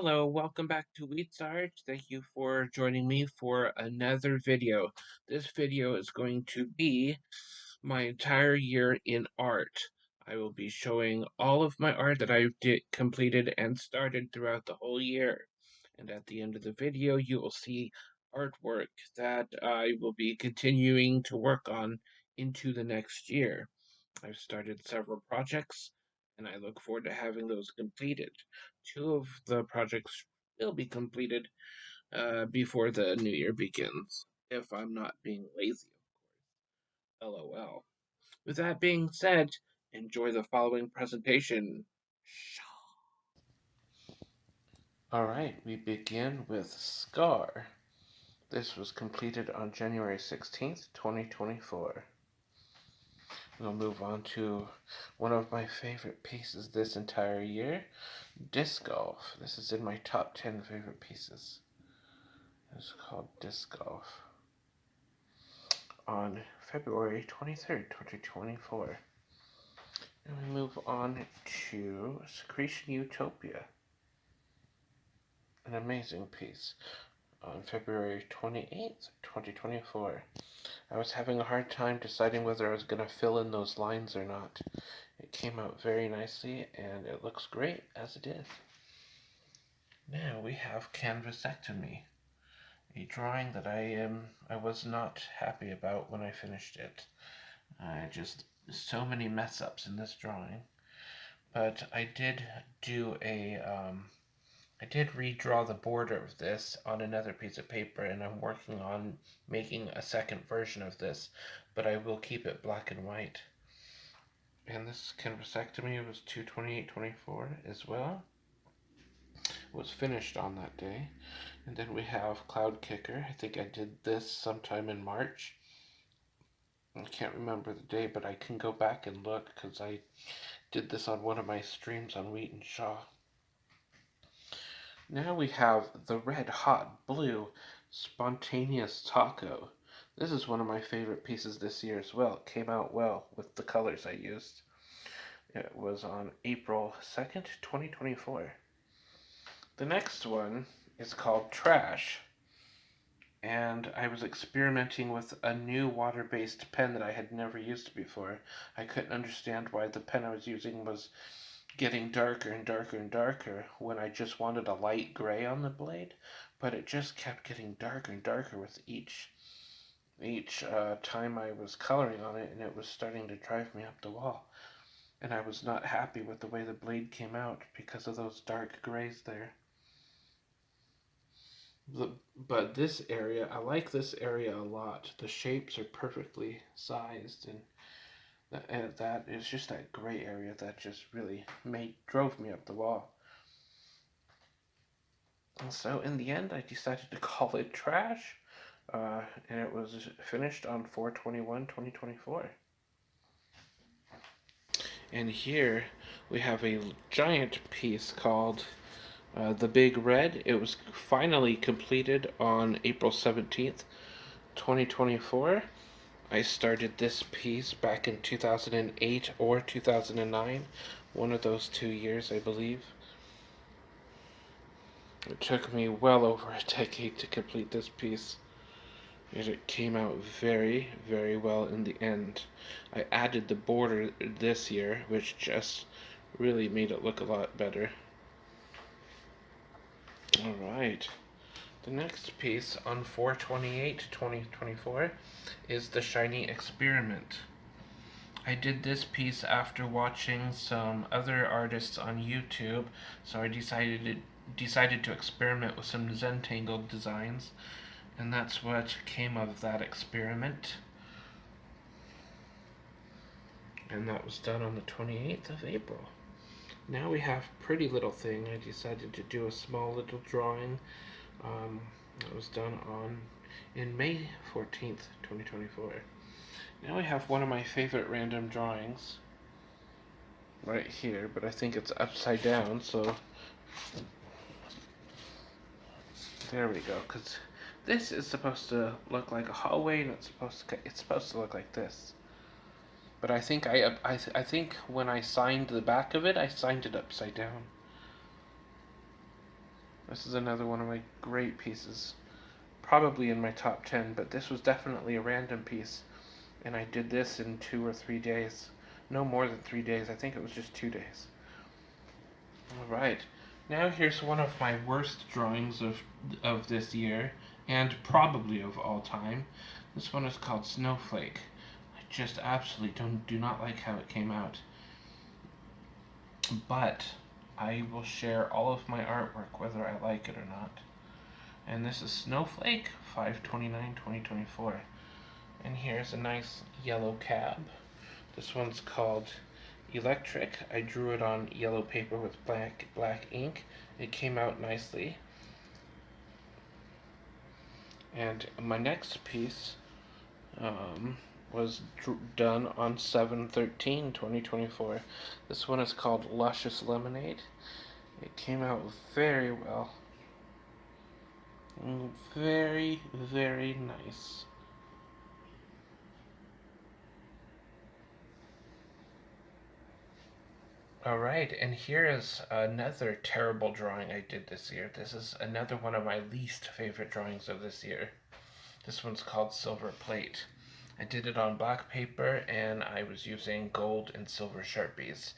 Hello, welcome back to WheatSarge. Thank you for joining me for another video. This video is going to be my entire year in art. I will be showing all of my art that I completed and started throughout the whole year. And at the end of the video, you will see artwork that I will be continuing to work on into the next year. I've started several projects, and I look forward to having those completed. Two of the projects will be completed before the new year begins, if I'm not being lazy, of course. LOL. With that being said, enjoy the following presentation. Alright, we begin with Scar. This was completed on January 16th, 2024. We'll move on to one of my favorite pieces this entire year, Disc Golf. This is in my top 10 favorite pieces. It's called Disc Golf. On February 23rd, 2024. And we move on to Secretion Utopia. An amazing piece. On February 28th, 2024. I was having a hard time deciding whether I was going to fill in those lines or not. It came out very nicely, and it looks great as it is. Now we have Canvasectomy, a drawing that I was not happy about when I finished it. So many mess ups in this drawing, but I did I did redraw the border of this on another piece of paper, and I'm working on making a second version of this, but I will keep it black and white. And this Canvasectomy was 2/28/24 as well. It was finished on that day. And then we have Cloud Kicker. I think I did this sometime in March. I can't remember the day, but I can go back and look because I did this on one of my streams on Wheat and Shaw. Now we have the Red Hot Blue Spontaneous Taco. This is one of my favorite pieces this year as well. It came out well with the colors I used. It was on April 2nd, 2024. The next one is called Trash. And I was experimenting with a new water-based pen that I had never used before. I couldn't understand why the pen I was using was getting darker and darker and darker when I just wanted a light gray on the blade, but it just kept getting darker and darker with each time I was coloring on it, and it was starting to drive me up the wall. And I was not happy with the way the blade came out because of those dark grays there. But this area, I like this area a lot. The shapes are perfectly sized, and that is just that gray area that just really drove me up the wall. And so in the end, I decided to call it Trash, and it was finished on 4/21/2024. And here we have a giant piece called The Big Red. It was finally completed on April 17th, 2024. I started this piece back in 2008 or 2009, one of those 2 years, I believe. It took me well over a decade to complete this piece, and it came out very, very well in the end. I added the border this year, which just really made it look a lot better. Alright. The next piece on 4/28/2024 is The Shiny Experiment. I did this piece after watching some other artists on YouTube, so I decided to experiment with some Zentangle designs, and that's what came of that experiment. And that was done on the 28th of April. Now we have Pretty Little Thing. I decided to do a small little drawing that was done in May 14th, 2024. Now I have one of my favorite random drawings right here, but I think it's upside down, so there we go, because this is supposed to look like a hallway, and it's supposed to look like this. But I think I think when I signed the back of it, I signed it upside down. This is another one of my great pieces. Probably in my top 10, but this was definitely a random piece. And I did this in 2 or 3 days. No more than 3 days. I think it was just 2 days. Alright. Now here's one of my worst drawings of this year, and probably of all time. This one is called Snowflake. I just absolutely do not like how it came out. But I will share all of my artwork whether I like it or not. And this is Snowflake 5/29/2024. And here's a nice yellow cab. This one's called Electric. I drew it on yellow paper with black ink. It came out nicely. And my next piece was done on 7/13/2024. This one is called Luscious Lemonade. It came out very well. Very, very nice. Alright, and here is another terrible drawing I did this year. This is another one of my least favorite drawings of this year. This one's called Silver Plate. I did it on black paper and I was using gold and silver Sharpies.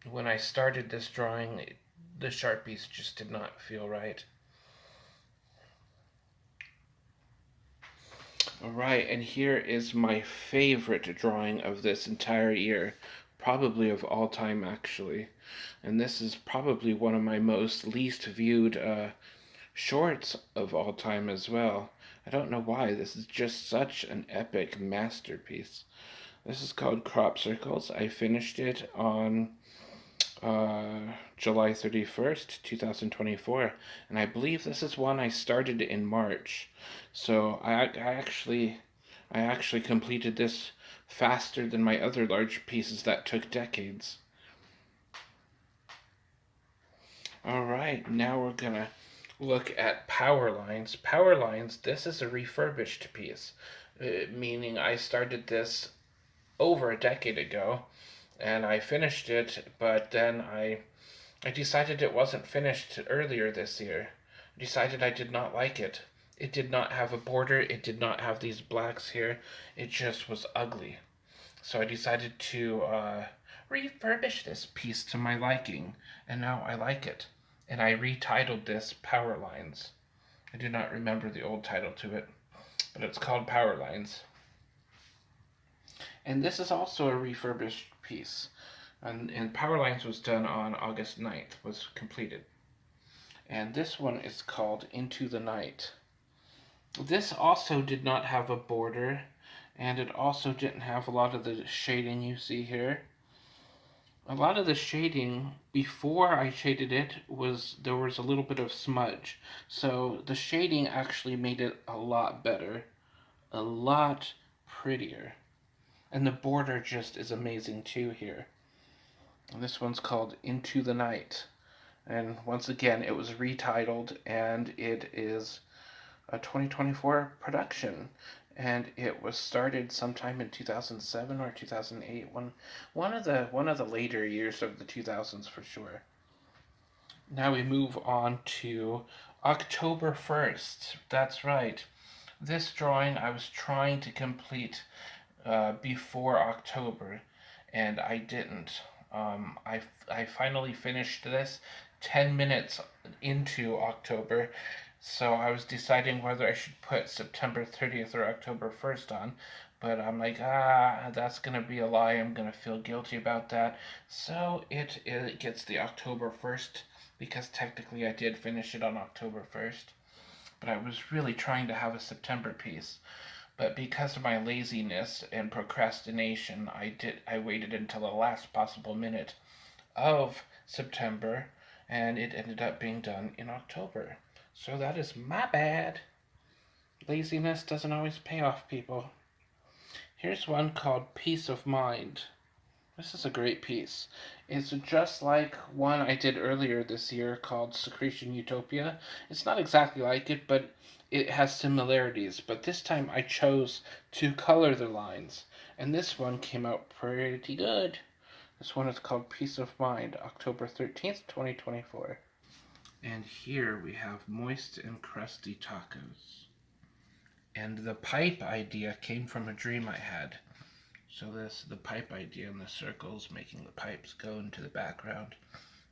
When I started this drawing, the Sharpies just did not feel right. Alright, and here is my favorite drawing of this entire year. Probably of all time, actually. And this is probably one of my most least viewed shorts of all time as well. I don't know why. This is just such an epic masterpiece. This is called Crop Circles. I finished it on July 31st, 2024. And I believe this is one I started in March. So I actually completed this faster than my other large pieces that took decades. Alright, now we're gonna look at Power Lines. Power Lines, this is a refurbished piece, meaning I started this over a decade ago, and I finished it, but then I decided it wasn't finished earlier this year. I decided I did not like it. It did not have a border, it did not have these blacks here, it just was ugly. So I decided to refurbish this piece to my liking, and now I like it. And I retitled this Power Lines. I do not remember the old title to it, but it's called Power Lines. And this is also a refurbished piece. And Power Lines was done on August 9th, was completed. And this one is called Into the Night. This also did not have a border, and it also didn't have a lot of the shading you see here. A lot of the shading before I shaded it there was a little bit of smudge, so the shading actually made it a lot better, a lot prettier, and the border just is amazing too here. And this one's called Into the Night, and once again it was retitled, and it is a 2024 production, and it was started sometime in 2007 or 2008, one of the later years of the 2000s for sure. Now we move on to October 1st. That's right. This drawing I was trying to complete before October, and I didn't. I finally finished this 10 minutes into October, so I was deciding whether I should put September 30th or October 1st on, but I'm like, that's going to be a lie. I'm going to feel guilty about that. So it gets the October 1st, because technically I did finish it on October 1st, but I was really trying to have a September piece. But because of my laziness and procrastination, I waited until the last possible minute of September, and it ended up being done in October. So that is my bad. Laziness doesn't always pay off, people. Here's one called Peace of Mind. This is a great piece. It's just like one I did earlier this year called Secretion Utopia. It's not exactly like it, but it has similarities. But this time I chose to color the lines, and this one came out pretty good. This one is called Peace of Mind, October 13th, 2024. And here we have moist and crusty tacos. And the pipe idea came from a dream I had. So the pipe idea in the circles, making the pipes go into the background,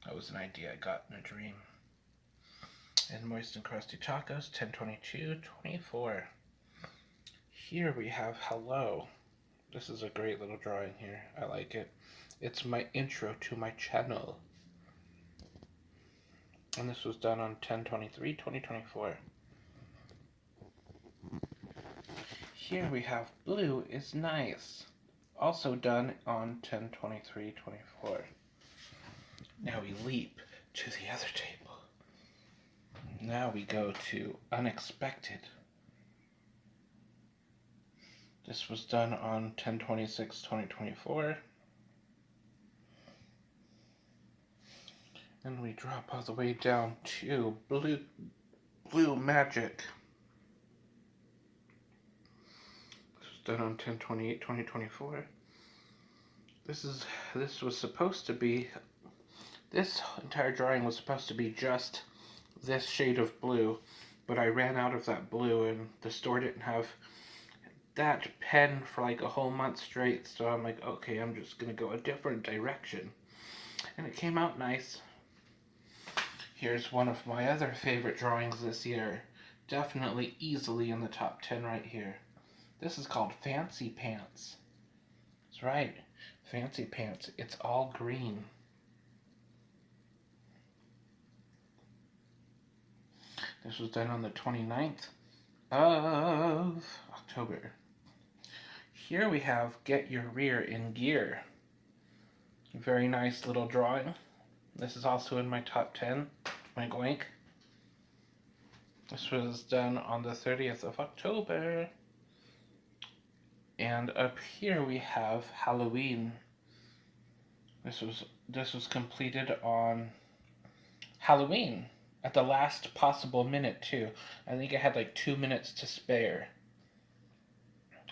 that was an idea I got in a dream. And moist and crusty tacos, 10/22/24. Here we have hello. This is a great little drawing here. I like it. It's my intro to my channel. And this was done on 10/23/2024. Here we have blue is nice. Also done on 10/23/24. Now we leap to the other table. Now we go to unexpected. This was done on 10/26/2024. And we drop all the way down to blue magic. This was done on 10/28/2024. This was supposed to be, this entire drawing was supposed to be just this shade of blue, but I ran out of that blue and the store didn't have that pen for like a whole month straight, so I'm like, okay, I'm just gonna go a different direction. And it came out nice. Here's one of my other favorite drawings this year. Definitely easily in the top 10 right here. This is called Fancy Pants. That's right, Fancy Pants. It's all green. This was done on the 29th of October. Here we have Get Your Rear in Gear. Very nice little drawing. This is also in my top 10. Wink wink. This was done on the 30th of October. And up here we have Halloween. This was completed on Halloween at the last possible minute too. I think I had like 2 minutes to spare.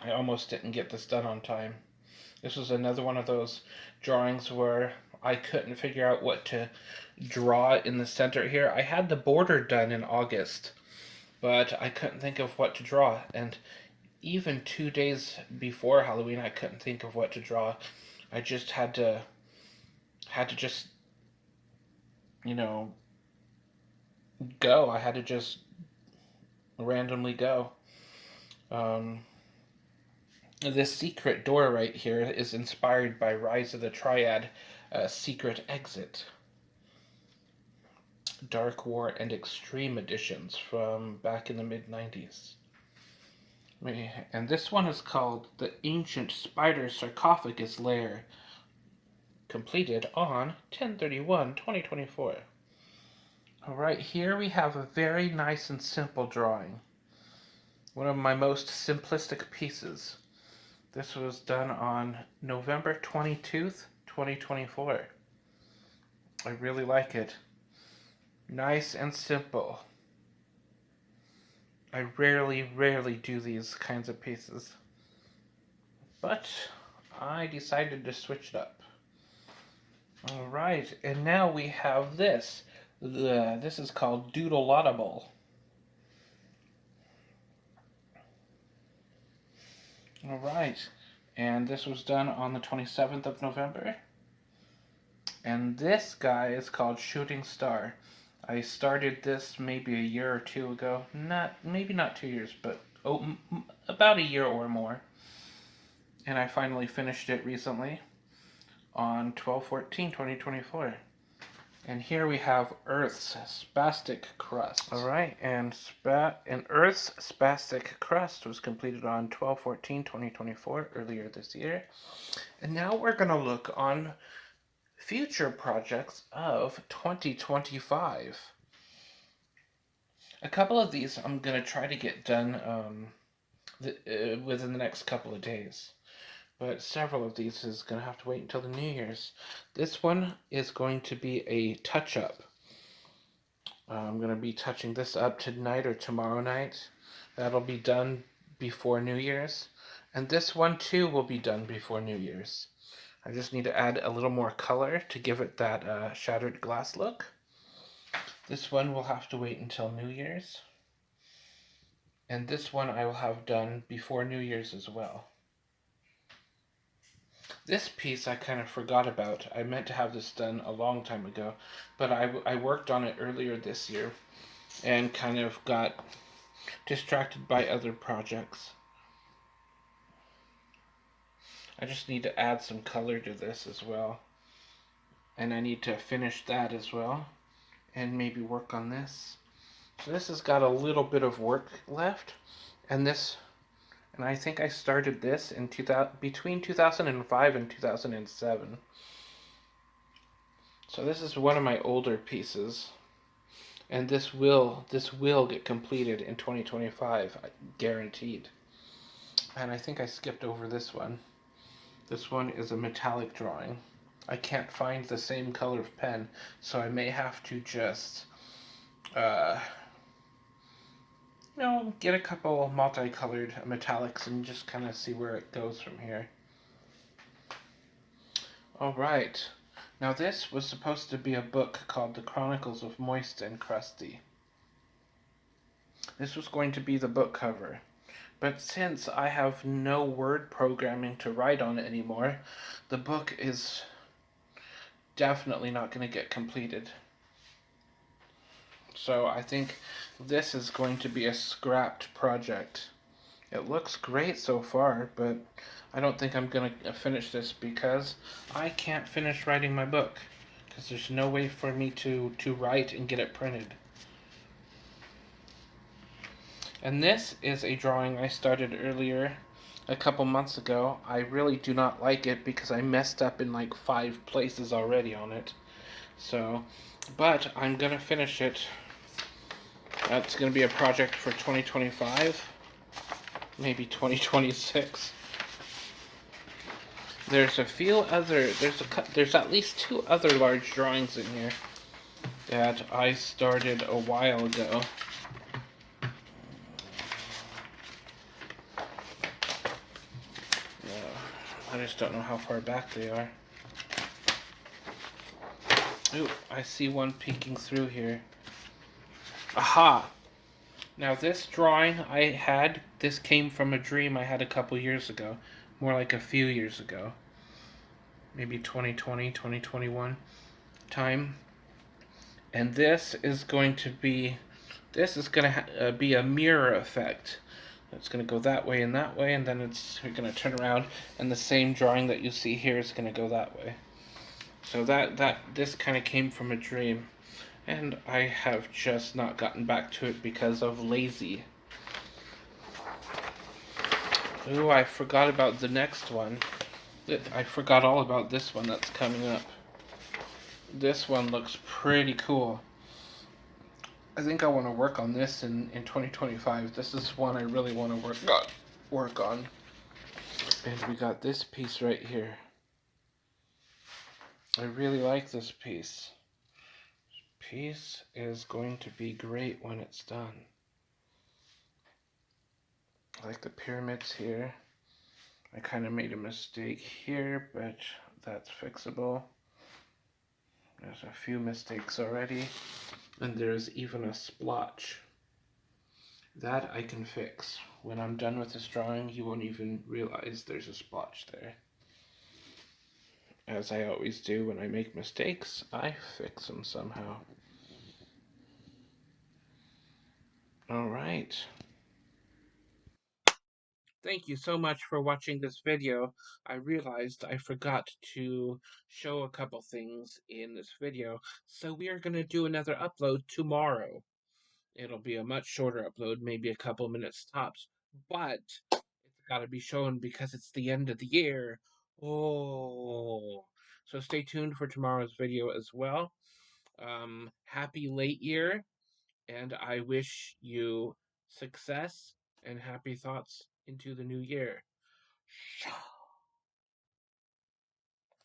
I almost didn't get this done on time. This was another one of those drawings where I couldn't figure out what to draw in the center here. I had the border done in August, but I couldn't think of what to draw. And even 2 days before Halloween, I couldn't think of what to draw. I just had to just, go. I had to just randomly go. This secret door right here is inspired by Rise of the Triad, Secret Exit. Dark War and Extreme editions from back in the mid-90s. And this one is called The Ancient Spider Sarcophagus Lair, completed on 10/31/2024. Alright, here we have a very nice and simple drawing. One of my most simplistic pieces. This was done on November 22nd, 2024. I really like it. Nice and simple. I rarely do these kinds of pieces. But I decided to switch it up. Alright, and now we have this. This is called Doodle-Lottable. Alright, and this was done on the 27th of November. And this guy is called Shooting Star. I started this maybe a year or two ago. Maybe not 2 years, but about a year or more. And I finally finished it recently on 12/14/2024. And here we have Earth's Spastic Crust. Alright, and Earth's Spastic Crust was completed on 12/14/2024, earlier this year. And now we're going to look on future projects of 2025. A couple of these I'm going to try to get done within the next couple of days. But several of these is going to have to wait until the New Year's. This one is going to be a touch-up. I'm going to be touching this up tonight or tomorrow night. That'll be done before New Year's. And this one too will be done before New Year's. I just need to add a little more color to give it that shattered glass look. This one will have to wait until New Year's. And this one I will have done before New Year's as well. This piece I kind of forgot about. I meant to have this done a long time ago, but I worked on it earlier this year and kind of got distracted by other projects. I just need to add some color to this as well. And I need to finish that as well and maybe work on this. So this has got a little bit of work left, and I think I started this in between 2005 and 2007. So this is one of my older pieces, and this will get completed in 2025, guaranteed. And I think I skipped over this one. This one is a metallic drawing. I can't find the same color of pen, so I may have to just uh, get a couple multicolored metallics and just kind of see where it goes from here. Alright, now this was supposed to be a book called The Chronicles of Moist and Crusty. This was going to be the book cover, but since I have no word programming to write on it anymore, the book is definitely not going to get completed. So I think this is going to be a scrapped project. It looks great so far, but I don't think I'm going to finish this because I can't finish writing my book. Because there's no way for me to write and get it printed. And this is a drawing I started earlier, a couple months ago. I really do not like it because I messed up in like 5 places already on it. So, but I'm going to finish it. That's going to be a project for 2025. Maybe 2026. There's a few other, there's at least 2 other large drawings in here that I started a while ago. I just don't know how far back they are. Ooh, I see one peeking through here. Aha! Now this drawing this came from a dream I had a couple years ago. More like a few years ago. Maybe 2020, 2021 time. And this is going to be a mirror effect. It's going to go that way, and then we're going to turn around, and the same drawing that you see here is going to go that way. So this kind of came from a dream, and I have just not gotten back to it because of lazy. Ooh, I forgot about the next one. I forgot all about this one that's coming up. This one looks pretty cool. I think I want to work on this in 2025. This is one I really want to work on. And we got this piece right here. I really like this piece. This piece is going to be great when it's done. I like the pyramids here. I kind of made a mistake here, but that's fixable. There's a few mistakes already, and there's even a splotch. That I can fix. When I'm done with this drawing, you won't even realize there's a splotch there. As I always do when I make mistakes, I fix them somehow. Alright. Thank you so much for watching this video. I realized I forgot to show a couple things in this video, so we are going to do another upload tomorrow. It'll be a much shorter upload, maybe a couple minutes tops, but it's got to be shown because it's the end of the year. Oh, so stay tuned for tomorrow's video as well. Happy late year, and I wish you success and happy thoughts into the new year.